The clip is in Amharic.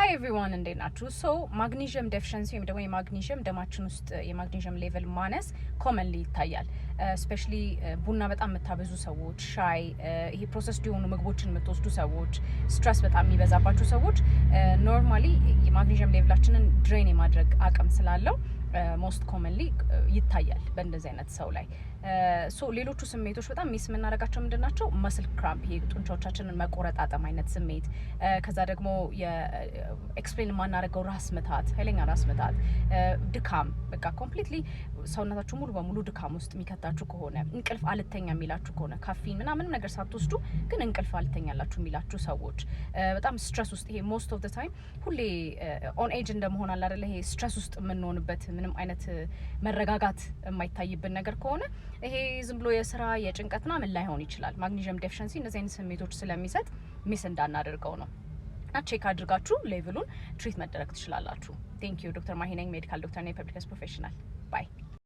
Hi everyone እንዴት ናችሁ? So magnesium deficiency ወይም ደግሞ የማግኒዥየም ደማችን ውስጥ የማግኒዥየም ሌቨል ማነስ ኮመንሊ ይታያል። ስፔሻሊ ቡና በጣም የምታበዙ ሰዎች፣ ሻይ፣ ይሄ ፕሮሰስድ የሆኑ ምግቦችን የምትወስዱ ሰዎች፣ ስትረስ በጣም የሚበዛባቸው ሰዎች ኖርማሊ የማግኒዥየም ሌቭላችንን ድሬን የማድረግ አቅም ስላለው ሞስት ኮመንሊ ይታያል በእንደዚህ አይነት ሰው ላይ። ሶ ሌሎቹ ስሜቶች በጣም ሚስ የምናደርጋቸው ምንድን ናቸው? መስል ክራምፕ፣ ይሄ ጡንቻዎቻችንን መቆረጣጠም አይነት ስሜት፣ ከዛ ደግሞ ኤክስፕሌን የማናደርገው ራስ ምታት፣ ኃይለኛ ራስ ምታት፣ ድካም፣ በቃ ኮምፕሊትሊ ሰውነታችሁ ሙሉ በሙሉ ድካም ውስጥ የሚከታችሁ ከሆነ፣ እንቅልፍ አልተኛ የሚላችሁ ከሆነ፣ ካፊን ምናምንም ነገር ሳትወስዱ ግን እንቅልፍ አልተኛላችሁ የሚላችሁ ሰዎች፣ በጣም ስትረስ ውስጥ ይሄ ሞስት ኦፍ ዘ ታይም ሁሌ ኦን ኤጅ እንደመሆን አለ አይደለ፣ ይሄ ስትረስ ውስጥ የምንሆንበት ምንም አይነት መረጋጋት የማይታይብን ነገር ከሆነ ይሄ ዝም ብሎ የስራ የጭንቀት ምናምን ላይሆን ይችላል። ማግኒዥየም ዴፊሽንሲ እነዚህ አይነት ስሜቶች ስለሚሰጥ ሚስ እንዳናደርገው ነው። እና ቼክ አድርጋችሁ ሌቭሉን ትሪት መደረግ ትችላላችሁ። ቴንክ ዩ። ዶክተር ማሂ ነኝ፣ ሜዲካል ዶክተር ነኝ፣ ፐብሊክ ሄልዝ ፕሮፌሽናል። ባይ